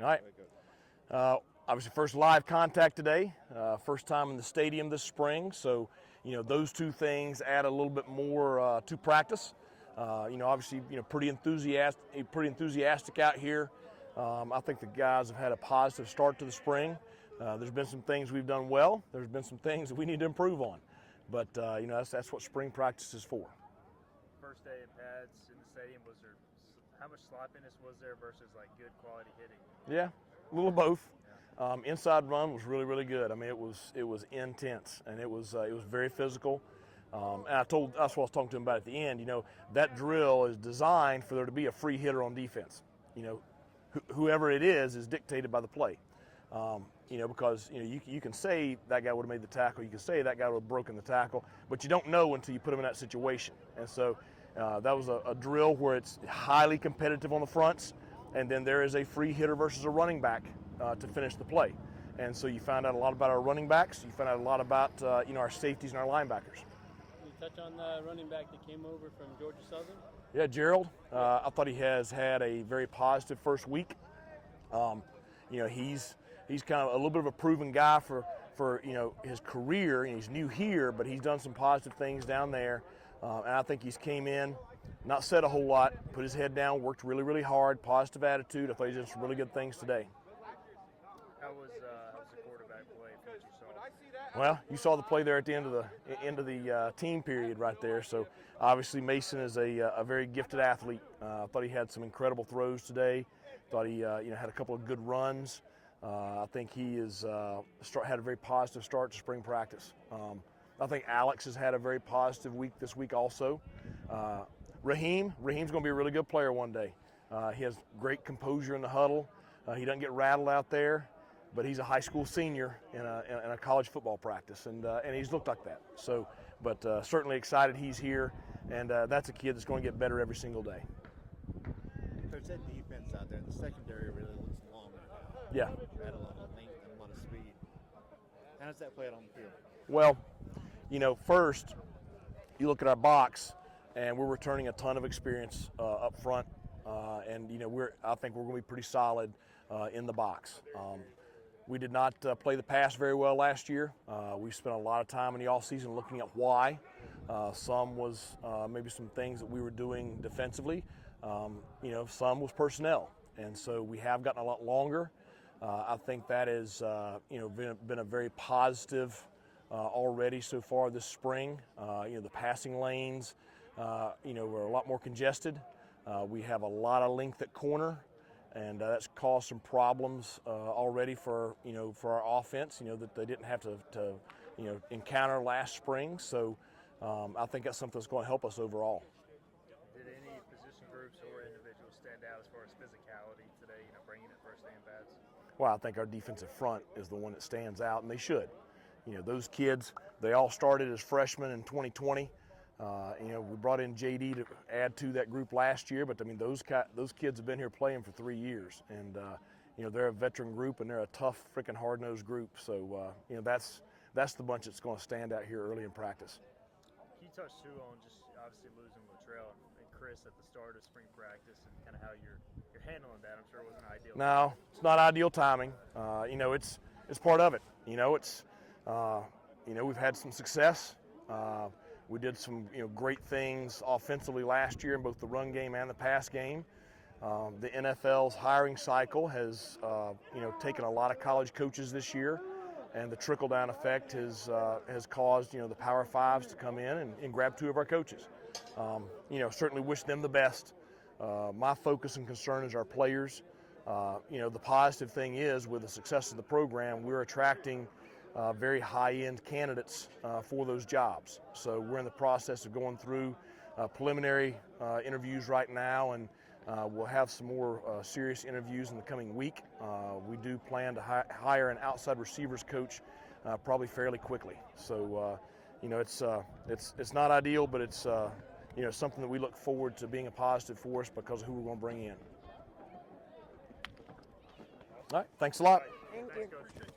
All right. Obviously, first live contact today. First time in the stadium this spring. So, those two things add a little bit more to practice. Obviously, pretty enthusiastic out here. I think the guys have had a positive start to the spring. There's been some things we've done well. There's been some things that we need to improve on. But, that's what spring practice is for. First day in pads in the stadium, how much sloppiness was there versus like good quality hitting? Yeah, a little of both. Inside run was really, really good. I mean, it was intense, and it was very physical. And that's what I was talking to him about at the end. That drill is designed for there to be a free hitter on defense. Whoever it is dictated by the play. Because you can say that guy would have made the tackle, you can say that guy would have broken the tackle, but you don't know until you put him in that situation. And so that was a drill where it's highly competitive on the fronts, and then there is a free hitter versus a running back to finish the play. And so you find out a lot about our running backs, you find out a lot about our safeties and our linebackers. Can you touch on the running back that came over from Georgia Southern? Yeah, Gerald. I thought he has had a very positive first week. He's kind of a little bit of a proven guy for his career. He's new here, but he's done some positive things down there. And I think he's came in, not said a whole lot, put his head down, worked really, really hard, positive attitude. I thought he did some really good things today. How was the quarterback play from what you saw? Well, you saw the play there at the end of the team period right there. So obviously Mason is a very gifted athlete. I thought he had some incredible throws today. Thought he had a couple of good runs. I think he had a very positive start to spring practice. I think Alex has had a very positive week this week also. Raheem's going to be a really good player one day. He has great composure in the huddle. He doesn't get rattled out there, but he's a high school senior in a college football practice, and he's looked like that. So, but certainly excited he's here, and that's a kid that's going to get better every single day. Coach, that defense out there, the secondary really looks long right now. Yeah. Had a lot of length and a lot of speed. How does that play out on the field? Well, first you look at our box, and we're returning a ton of experience up front, and I think we're going to be pretty solid in the box. We did not play the pass very well last year. We spent a lot of time in the offseason looking at why. Some was maybe some things that we were doing defensively. Some was personnel, and so we have gotten a lot longer. I think that has been a very positive already so far this spring. The passing lanes were a lot more congested. We have a lot of length at corner, and that's caused some problems already for our offense. That they didn't have to encounter last spring. So I think that's something that's going to help us overall. Did any position groups or individuals stand out as far as physicality today? Bringing it first day in pads. Well, I think our defensive front is the one that stands out, and they should. Those kids, they all started as freshmen in 2020. We brought in JD to add to that group last year, but those kids have been here playing for 3 years, and they're a veteran group, and they're a tough, freaking hard-nosed group. So that's the bunch that's going to stand out here early in practice. Can you touch too on just obviously losing Latrell and Chris at the start of spring practice and kind of how you're handling that? I'm sure it wasn't ideal. No, it's not ideal timing. It's part of it. We've had some success. We did some great things offensively last year in both the run game and the pass game. The NFL's hiring cycle has taken a lot of college coaches this year, and the trickle-down effect has caused the Power Fives to come in and grab 2 of our coaches. Certainly wish them the best. My focus and concern is our players. The positive thing is, with the success of the program, we're attracting very high-end candidates for those jobs. So we're in the process of going through preliminary interviews right now, and we'll have some more serious interviews in the coming week. We do plan to hire an outside receivers coach probably fairly quickly. So it's not ideal, but it's something that we look forward to being a positive force because of who we're going to bring in. All right, thanks a lot. Thank you.